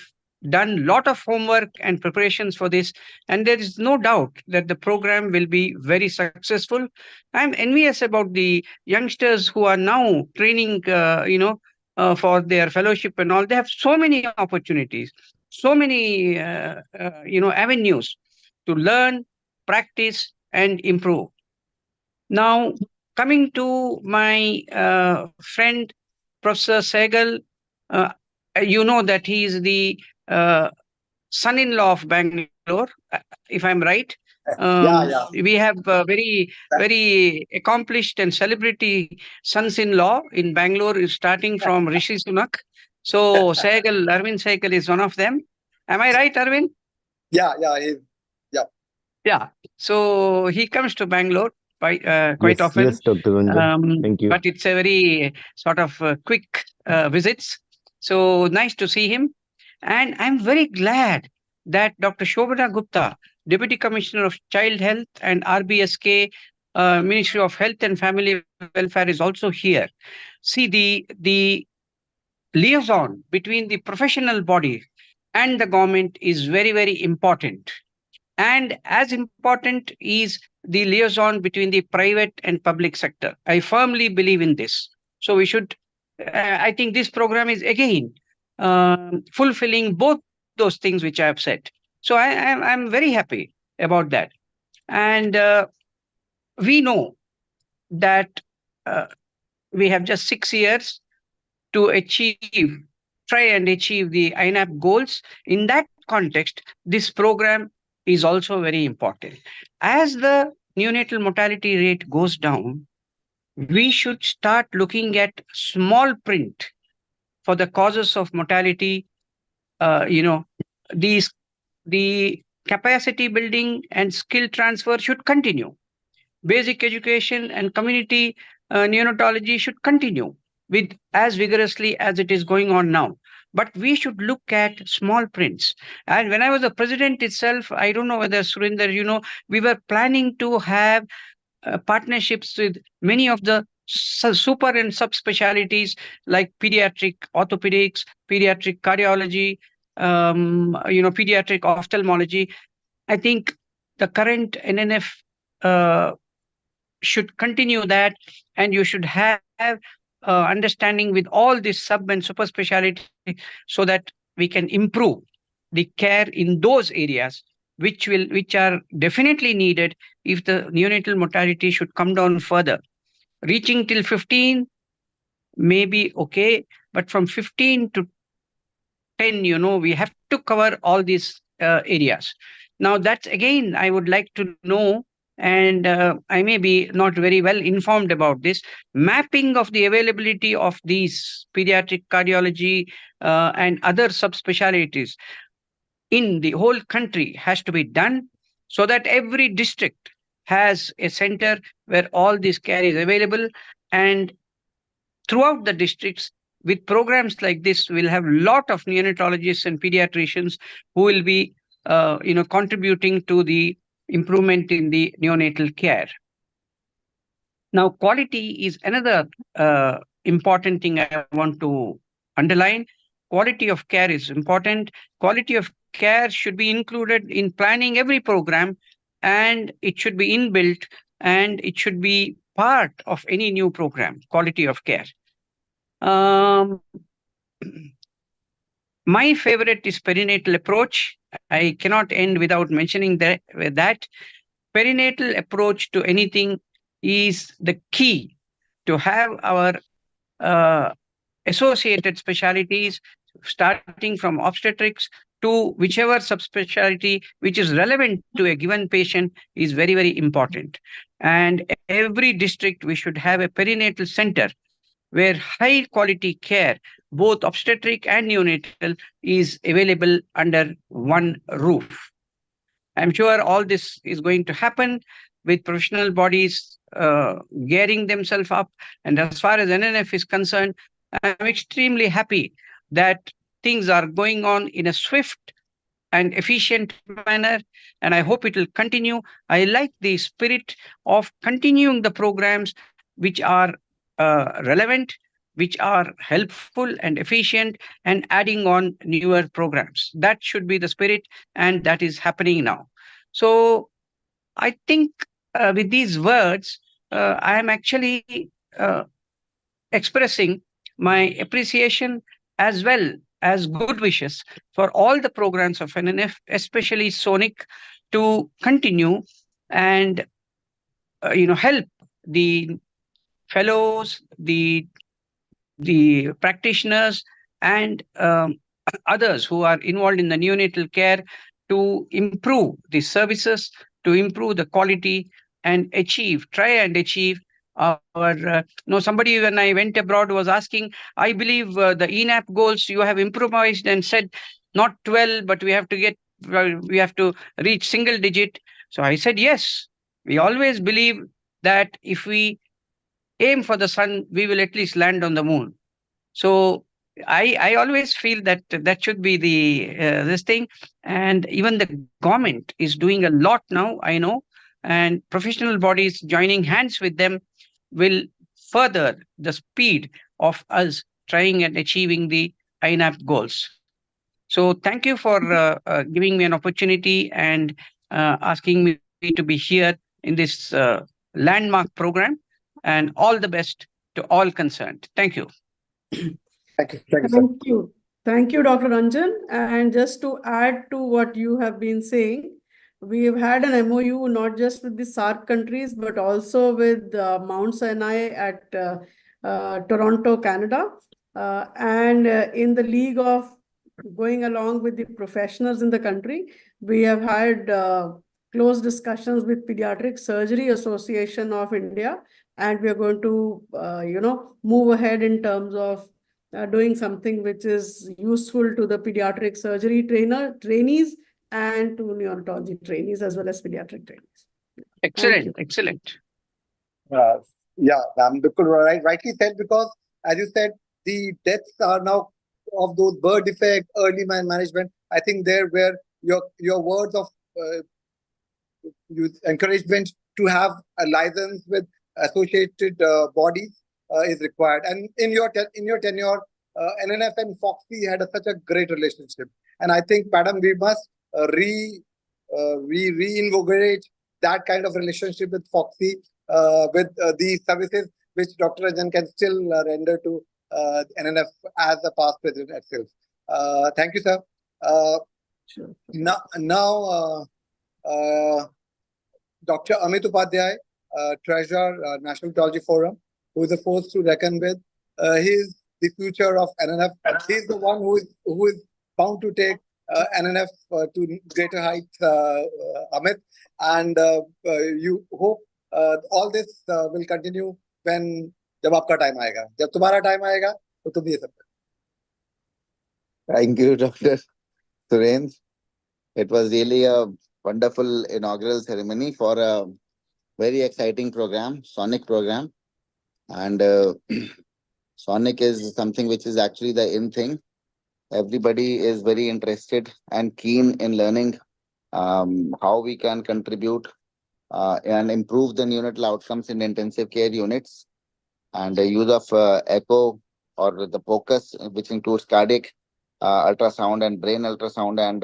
done a lot of homework and preparations for this, and there is no doubt that the program will be very successful. I'm envious about the youngsters who are now training, for their fellowship and all. They have so many opportunities, so many, avenues to learn, practice, and improve. Now, coming to my friend, Professor Sehgal, you know that he is the son-in-law of Bangalore, if I'm right. Yeah. We have very, very accomplished and celebrity sons-in-law in Bangalore, starting from Rishi Sunak. So Arvind Sehgal is one of them. Am I right, Arvind? Yeah. Yeah. So he comes to Bangalore quite Yes, often. yes, Dr. Ranjan. Thank you. But it's a very sort of quick visits. So nice to see him. And I'm very glad that Dr. Shobhana Gupta, Deputy Commissioner of Child Health and RBSK, Ministry of Health and Family Welfare, is also here. See, the liaison between the professional body and the government is very, very important. And as important is the liaison between the private and public sector. I firmly believe in this. So we should, I think this program is again fulfilling both those things which I have said. So I'm very happy about that. And we know that uh, we have just 6 years to try and achieve the INAP goals. In that context, this program is also very important. As the neonatal mortality rate goes down, we should start looking at small print for the causes of mortality. You know, these the capacity building and skill transfer should continue. Basic education and community neonatology should continue with as vigorously as it is going on now. But we should look at small prints. And when I was the president itself, I don't know whether Surinder, we were planning to have partnerships with many of the super and subspecialties like pediatric orthopedics, pediatric cardiology, pediatric ophthalmology. I think the current NNF should continue that, and you should have understanding with all this sub and super speciality so that we can improve the care in those areas which are definitely needed if the neonatal mortality should come down further. Reaching till 15 may be okay, but from 15 to 10, we have to cover all these areas. Now, that's again, I would like to know, and I may be not very well informed about this, mapping of the availability of these pediatric cardiology and other subspecialties in the whole country has to be done so that every district has a center where all this care is available. And throughout the districts, with programs like this, we'll have a lot of neonatologists and pediatricians who will be contributing to the improvement in the neonatal care. Now, quality is another important thing I want to underline. Quality of care is important. Quality of care should be included in planning every program, and it should be inbuilt, and it should be part of any new program, quality of care. My favorite is perinatal approach. I cannot end without mentioning that perinatal approach to anything is the key to have our associated specialties, starting from obstetrics to whichever subspecialty which is relevant to a given patient is very, very important. And every district, we should have a perinatal center where high quality care, both obstetric and neonatal, is available under one roof. I'm sure all this is going to happen with professional bodies gearing themselves up. And as far as NNF is concerned, I'm extremely happy that things are going on in a swift and efficient manner, and I hope it will continue. I like the spirit of continuing the programs which are relevant, which are helpful and efficient, and adding on newer programs. That should be the spirit, and that is happening now. So I think with these words, I am actually expressing my appreciation as well as good wishes for all the programs of NNF, especially Sonic, to continue and help the fellows, the practitioners, and others who are involved in the neonatal care to improve the services, to improve the quality, and try and achieve our somebody when I went abroad was asking, I believe the ENAP goals you have improvised and said not 12, but we have to reach single digit. So I said, yes, we always believe that if we aim for the sun, we will at least land on the moon. So I always feel that that should be the this thing, and even the government is doing a lot now. I know, and professional bodies joining hands with them will further the speed of us trying and achieving the INAP goals. So thank you for giving me an opportunity and asking me to be here in this landmark program. And all the best to all concerned. Thank you. Thank you. Thank you, sir. Thank you. Thank you, Dr. Ranjan. And just to add to what you have been saying, we have had an MOU not just with the SAARC countries, but also with Mount Sinai at Toronto, Canada. And in the league of going along with the professionals in the country, we have had close discussions with Pediatric Surgery Association of India, and we are going to, move ahead in terms of doing something which is useful to the pediatric surgery trainees and to neonatology trainees as well as pediatric trainees. Excellent, you. excellent. Yeah, rightly said, because as you said, the deaths are now of those birth defect, early management. I think there where your words of encouragement to have a license with associated bodies is required. And in your tenure, NNF and Foxy had such a great relationship. And I think, madam, we must reinvigorate that kind of relationship with Foxy, with the services which Dr. Ranjan can still render to NNF as the past president itself. Thank you, sir. Sure. Now, Dr. Amit Upadhyay, Treasurer, National Neonatology Forum, who is a force to reckon with. He is the future of NNF. He is the one who is bound to take NNF to greater heights, Amit. And you hope all this will continue when जब आपका time आएगा, जब तुम्हारा time आएगा तो तुम ये सब. Thank you, Dr. Surendra. It was really a wonderful inaugural ceremony for a very exciting program, Sonic program. And Sonic is something which is actually the in thing. Everybody is very interested and keen in learning how we can contribute and improve the neonatal outcomes in intensive care units. And the use of echo or the focus, which includes cardiac ultrasound and brain ultrasound and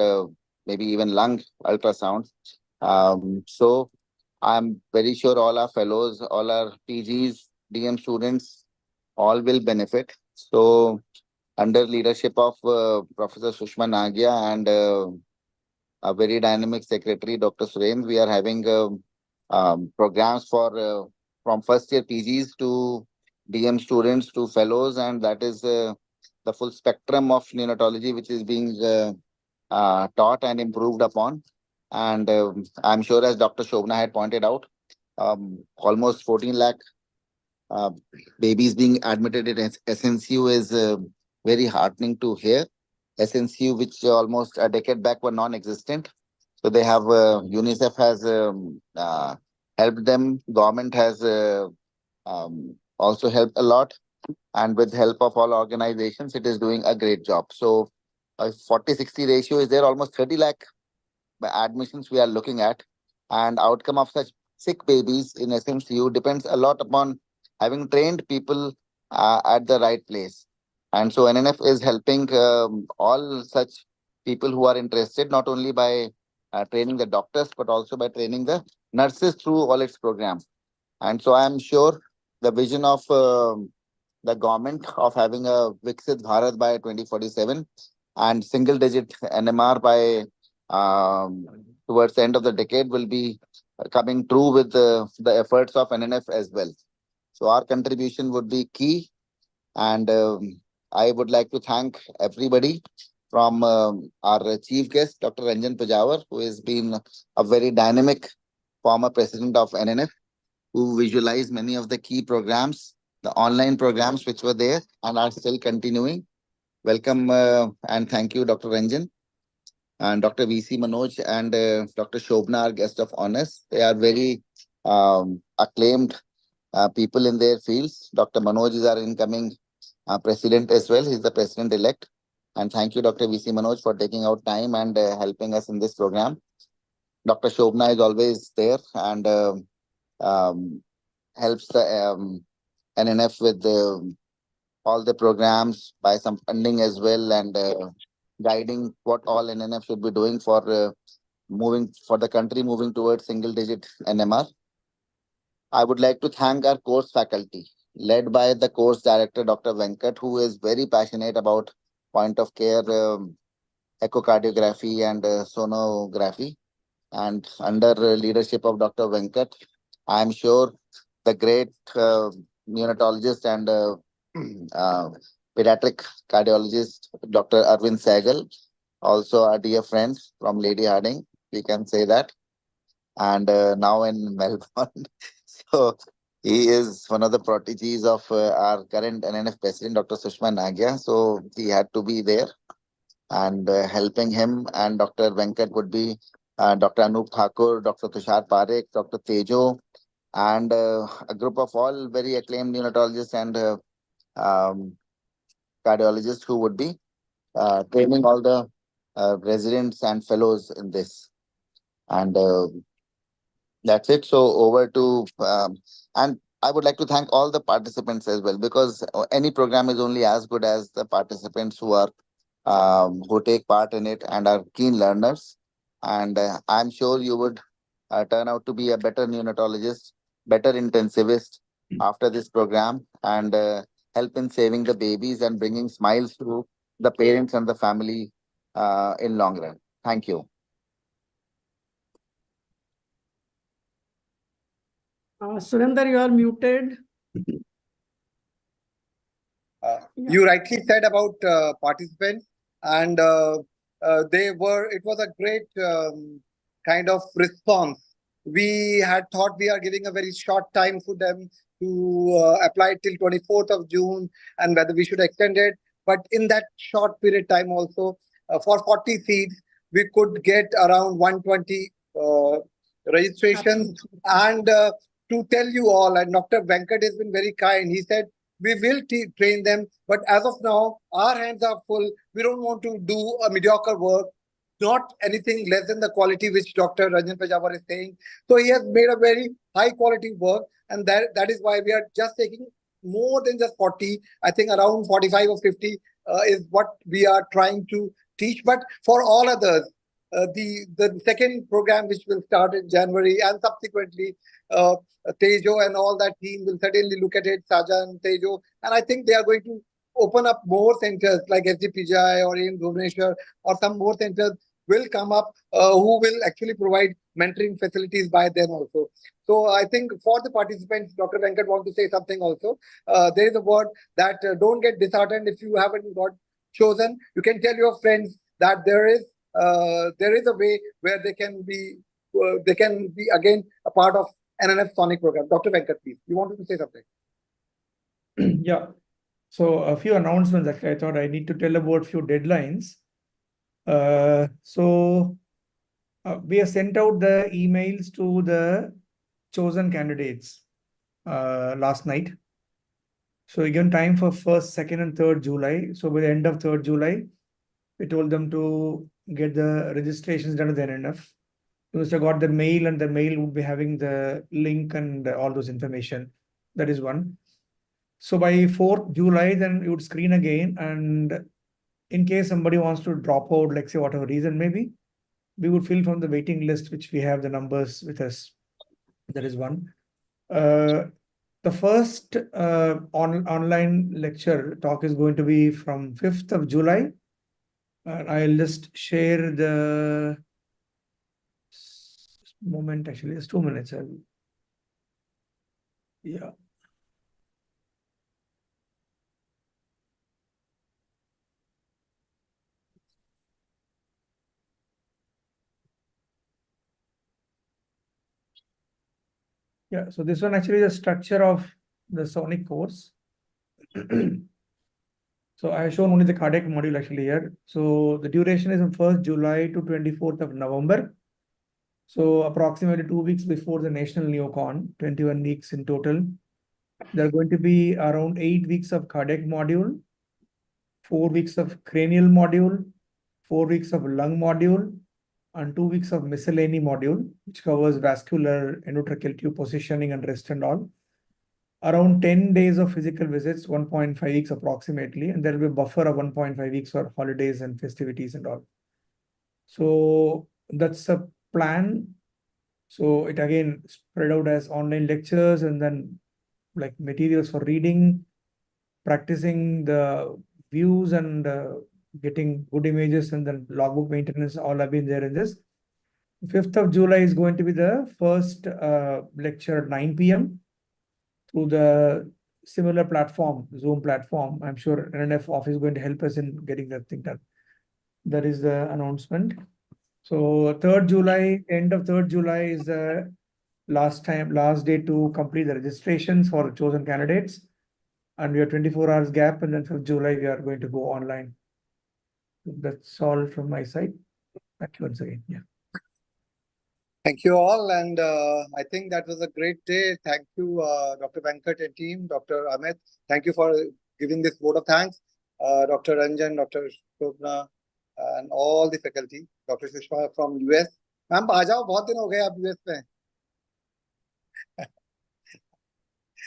maybe even lung ultrasound. So I'm very sure all our fellows, all our PGs, DM students, all will benefit. So under leadership of Professor Sushma Nagia and a very dynamic secretary, Dr. Surendra, we are having programs for from first year PGs to DM students to fellows, and that is the full spectrum of neonatology which is being taught and improved upon. And I'm sure, as Dr. Shobna had pointed out, almost 14 lakh babies being admitted in SNCU is very heartening to hear. SNCU, which almost a decade back were non-existent. So they have, UNICEF has helped them. Government has also helped a lot. And with help of all organizations, it is doing a great job. So a 40-60 ratio is there, almost 30 lakh admissions we are looking at. And outcome of such sick babies in SMCU depends a lot upon having trained people at the right place. And so NNF is helping all such people who are interested, not only by training the doctors, but also by training the nurses through all its programs. And so I am sure the vision of the government of having a Viksit Bharat by 2047 and single-digit NMR by towards the end of the decade will be coming true with the efforts of NNF as well. So our contribution would be key, and I would like to thank everybody from our chief guest, Dr. Ranjan Pejawar, who has been a very dynamic former president of NNF, who visualized many of the key programs, the online programs which were there and are still continuing. Welcome and thank you, Dr. Ranjan. and Dr. VC Manoj and Dr. Shobna, our guest of honors. They are very acclaimed people in their fields. Dr. Manoj is our incoming president as well. He's the president elect. And thank you, Dr. VC Manoj, for taking out time and helping us in this program. Dr. Shobna is always there and um, helps the NNF with all the programs by some funding as well and guiding what all NNF should be doing for moving for the country moving towards single digit NMR. I would like to thank our course faculty led by the course director, Dr. Venkat, who is very passionate about point of care echocardiography and sonography. And under leadership of Dr. Venkat, I am sure the great neonatologist and uh, pediatric cardiologist, Dr. Arvind Sehgal, also our dear friend from Lady Harding, we can say that, and now in Melbourne. So he is one of the proteges of our current NNF president, Dr. Sushma Nagia. So he had to be there and helping him. And Dr. Venkat would be Dr. Anup Thakur, Dr. Tushar Parekh, Dr. Tejo, and a group of all very acclaimed neonatologists and um, cardiologists who would be training all the residents and fellows in this. And that's it. So over to and I would like to thank all the participants as well, because any program is only as good as the participants who take part in it and are keen learners. And I'm sure you would turn out to be a better neonatologist, better intensivist after this program, and help in saving the babies and bringing smiles to the parents and the family in long run. Thank you. Surinder, you are muted. You rightly said about participants, and it was a great kind of response. We had thought we are giving a very short time for them to apply till 24th of June and whether we should extend it. But in that short period time also, for 40 seats, we could get around 120 registrations. And to tell you all, and Dr. Venkat has been very kind. He said, we will train them, but as of now, our hands are full. We don't want to do a mediocre work, not anything less than the quality which Dr. Ranjan Pejawar is saying. So he has made a very high quality work, and that is why we are just taking more than just 40. I think around 45 or 50 is what we are trying to teach. But for all others, the second program which will start in January and subsequently Tejo and all that team will certainly look at it, Sajan, Tejo, and I think they are going to open up more centers like SDPGI or in Bhubaneswar, or some more centers will come up who will actually provide mentoring facilities by them also. So I think for the participants, Dr. Venkat want to say something also. There is a word that don't get disheartened if you haven't got chosen. You can tell your friends that there is a way where they can be again a part of NNF Sonic program. Dr. Venkat, please, you wanted to say something? Yeah. So a few announcements. Actually, I thought I need to tell about few deadlines. We have sent out the emails to the chosen candidates last night. So we given time for 1st, 2nd, and 3rd July. So by the end of 3rd July, we told them to get the registrations done at the NNF. You must have got the mail, and the mail would be having the link and all those information. That is one. So by 4th July, then you would screen again, and in case somebody wants to drop out, like say whatever reason maybe, we would fill from the waiting list, which we have the numbers with us. That is one. The first online lecture talk is going to be from 5th of July. I'll just share the moment, actually, just 2 minutes. Yeah. Yeah, so this one actually is the structure of the Sonic course. So I have shown only the cardiac module actually here. So the duration is from 1st July to 24th of November. So approximately 2 weeks before the National NeoCon, 21 weeks in total. There are going to be around 8 weeks of cardiac module, 4 weeks of cranial module, 4 weeks of lung module, and 2 weeks of miscellany module, which covers vascular, endotracheal tube positioning and rest and all. Around 10 days of physical visits, 1.5 weeks approximately, and there will be a buffer of 1.5 weeks for holidays and festivities and all. So that's a plan. So it again spread out as online lectures and then like materials for reading, practicing the views and getting good images, and then logbook maintenance all have been there in this. 5th of July is going to be the first lecture at 9 p.m. through the similar platform, Zoom platform. I'm sure NNF office is going to help us in getting that thing done. That is the announcement. So 3rd July, end of 3rd July is the last day to complete the registrations for the chosen candidates. And we have 24 hours gap, and then 5th July, we are going to go online. That's all from my side. Thank you once again. Yeah. Thank you all. And I think that was a great day. Thank you, Dr. Venkat and team, Dr. Amit. Thank you for giving this vote of thanks. Dr. Ranjan, Dr. Shobna, and all the faculty. Dr. Sushma from US. Ma'am, आ जाओ, बहुत दिन हो गए आप US में.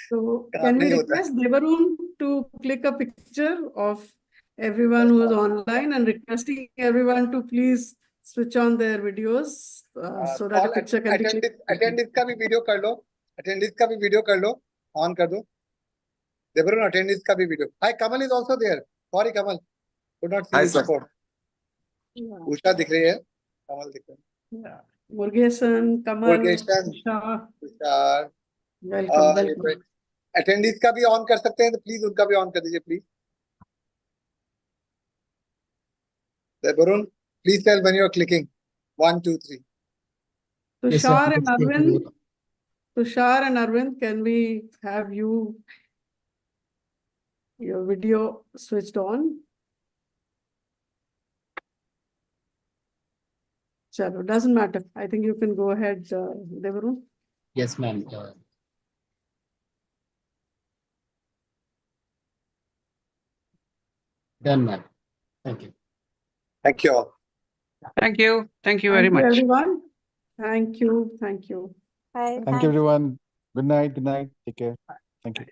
So can we request Devarun to click a picture of everyone who is online and requesting everyone to please switch on their videos so that a picture can be clicked. Attendees का भी video कर लो. Attendees का भी video कर लो. On कर दो. Devarun, attendees का भी video. Hi, Kamal is also there. Sorry, Kamal. Could not see Hi, you sir. before. Usha दिख रही है. Kamal दिख रहा है. Yeah. Murgesan, Kamal, Murgesan, Usha. Tushar. Welcome. Attendees का भी ऑन कर सकते हैं तो प्लीज उनका भी ऑन कर दीजिए please. Devarun, please tell when you are clicking. 1, 2, 3. Tushar and Arvind. Tushar and Arvind, can we have your video switched on? Chalo, doesn't matter. I think you can go ahead, Devarun. Yes, ma'am. Done, ma'am. Thank you. Thank you all. Thank you. Thank you very much. Everyone. Thank you. Thank you. Thank you, everyone. Good night. Good night. Take care. Thank you.